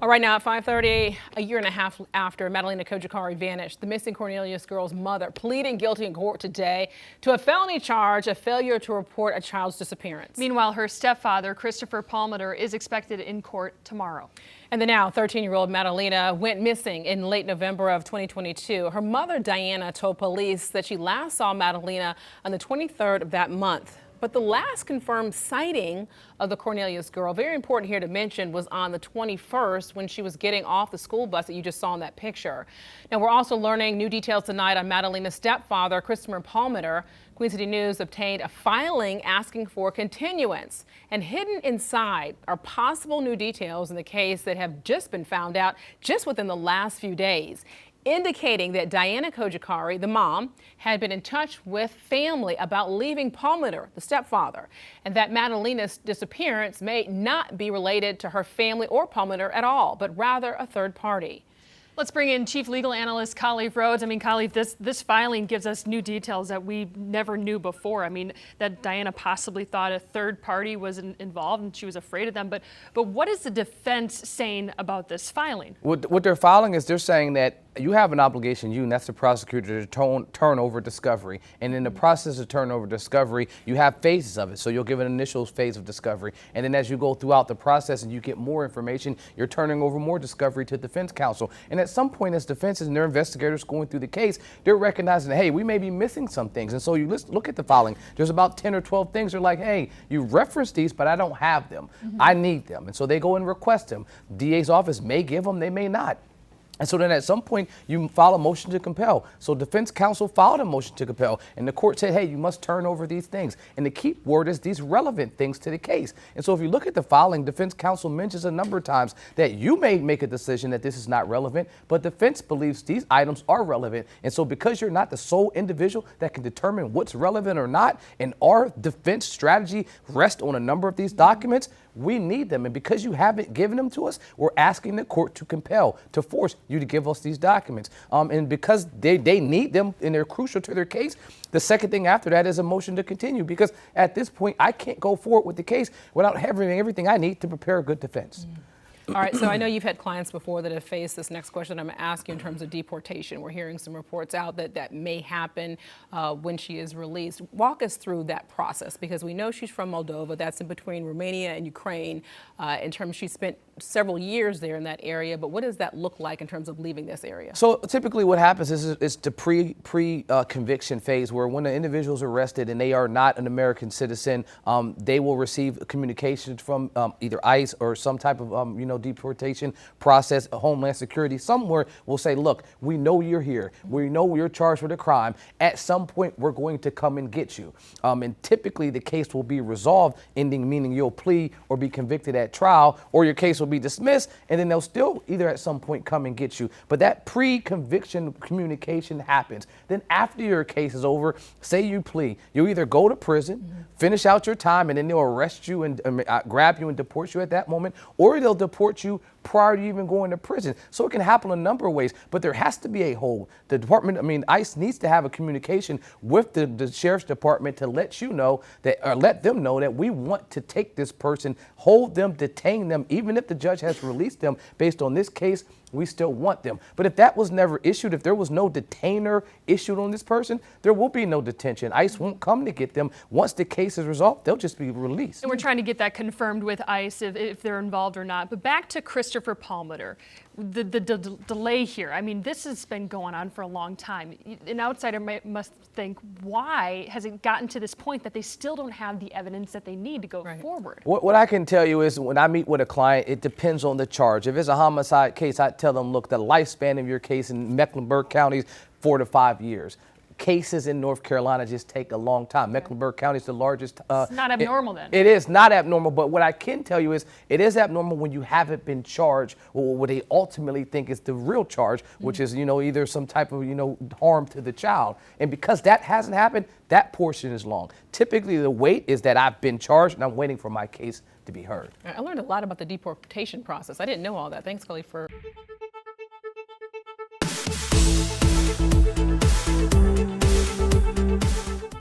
All right, now at 5:30, a year and a half after Madalina Cojocari vanished, the missing Cornelius girl's mother pleading guilty in court today to a felony charge of failure to report a child's disappearance. Meanwhile, her stepfather, Christopher Palmer, is expected in court tomorrow. And the now 13-year-old Madalina went missing in late November of 2022. Her mother, Diana, told police that she last saw Madalina on the 23rd of that month. But the last confirmed sighting of the Cornelius girl, very important here to mention, was on the 21st when she was getting off the school bus that you just saw in that picture. Now, we're also learning new details tonight on Madalina's stepfather, Christopher Palmer. Queen City News obtained a filing asking for continuance. And hidden inside are possible new details in the case that have just been found out just within the last few days, indicating that Diana Cojocari, the mom, had been in touch with family about leaving Palmer, the stepfather, and that Madalina's disappearance may not be related to her family or Palmer at all, but rather a third party. Let's bring in Chief Legal Analyst Khalif Rhodes. Khalif, this filing gives us new details that we never knew before. That Diana possibly thought a third party was involved and she was afraid of them. But what is the defense saying about this filing? What they're filing is they're saying that you have an obligation, and that's the prosecutor, to turn over discovery. And in the process of turn over discovery, you have phases of it. So you'll give an initial phase of discovery. And then as you go throughout the process and you get more information, you're turning over more discovery to defense counsel. And at some point, as defenses and their investigators going through the case, they're recognizing, hey, we may be missing some things. And so you look at the filing. There's about 10 or 12 things. They're like, hey, you referenced these, but I don't have them. I need them. And so they go and request them. DA's office may give them, they may not. And so then at some point, you file a motion to compel. So defense counsel filed a motion to compel, and the court said, hey, you must turn over these things. And the key word is these relevant things to the case. And so if you look at the filing, defense counsel mentions a number of times that you may make a decision that this is not relevant, but defense believes these items are relevant. And so because you're not the sole individual that can determine what's relevant or not, and our defense strategy rests on a number of these documents, we need them. And because you haven't given them to us, we're asking the court to compel, to force you to give us these documents. And because they need them and they're crucial to their case, the second thing after that is a motion to continue, because at this point, I can't go forward with the case without having everything I need to prepare a good defense. All right, so I know you've had clients before that have faced this next question I'm going to ask you in terms of deportation. We're hearing some reports out that may happen when she is released. Walk us through that process, because we know she's from Moldova. That's in between Romania and Ukraine. In terms, she spent several years there in that area, but what does that look like in terms of leaving this area? So typically what happens is it's the pre-conviction phase, where when the individual is arrested and they are not an American citizen, they will receive communications from either ICE or some type of deportation process, Homeland Security. Somewhere will say, look, we know you're here. We know you're charged with a crime. At some point, we're going to come and get you. And typically the case will be resolved, ending meaning you'll plea or be convicted at trial, or your case will be dismissed, and then they'll still either at some point come and get you. But that pre-conviction communication happens. Then after your case is over, say you plea, you either go to prison, finish out your time, and then they'll arrest you and grab you and deport you at that moment, or they'll deport you prior to even going to prison. So it can happen a number of ways, but there has to be a hold. The department, ICE needs to have a communication with the sheriff's department to let you know that, or let them know that we want to take this person, hold them, detain them, even if the judge has released them based on this case. We still want them. But if that was never issued, if there was no detainer issued on this person, there will be no detention. ICE won't come to get them. Once the case is resolved, they'll just be released. And we're trying to get that confirmed with ICE if they're involved or not. But back to Christopher Palmer, the delay here. This has been going on for a long time. An outsider must think, why has it gotten to this point that they still don't have the evidence that they need to go forward? What I can tell you is when I meet with a client, it depends on the charge. If it's a homicide case, I tell them, look, the lifespan of your case in Mecklenburg County is 4 to 5 years. Cases in North Carolina just take a long time. Mecklenburg County is the largest. It's not abnormal then. It is not abnormal, but what I can tell you is it is abnormal when you haven't been charged or what they ultimately think is the real charge, which is, either some type of, harm to the child. And because that hasn't happened, that portion is long. Typically the wait is that I've been charged and I'm waiting for my case to be heard. I learned a lot about the deportation process. I didn't know all that. Thanks, Khalif, for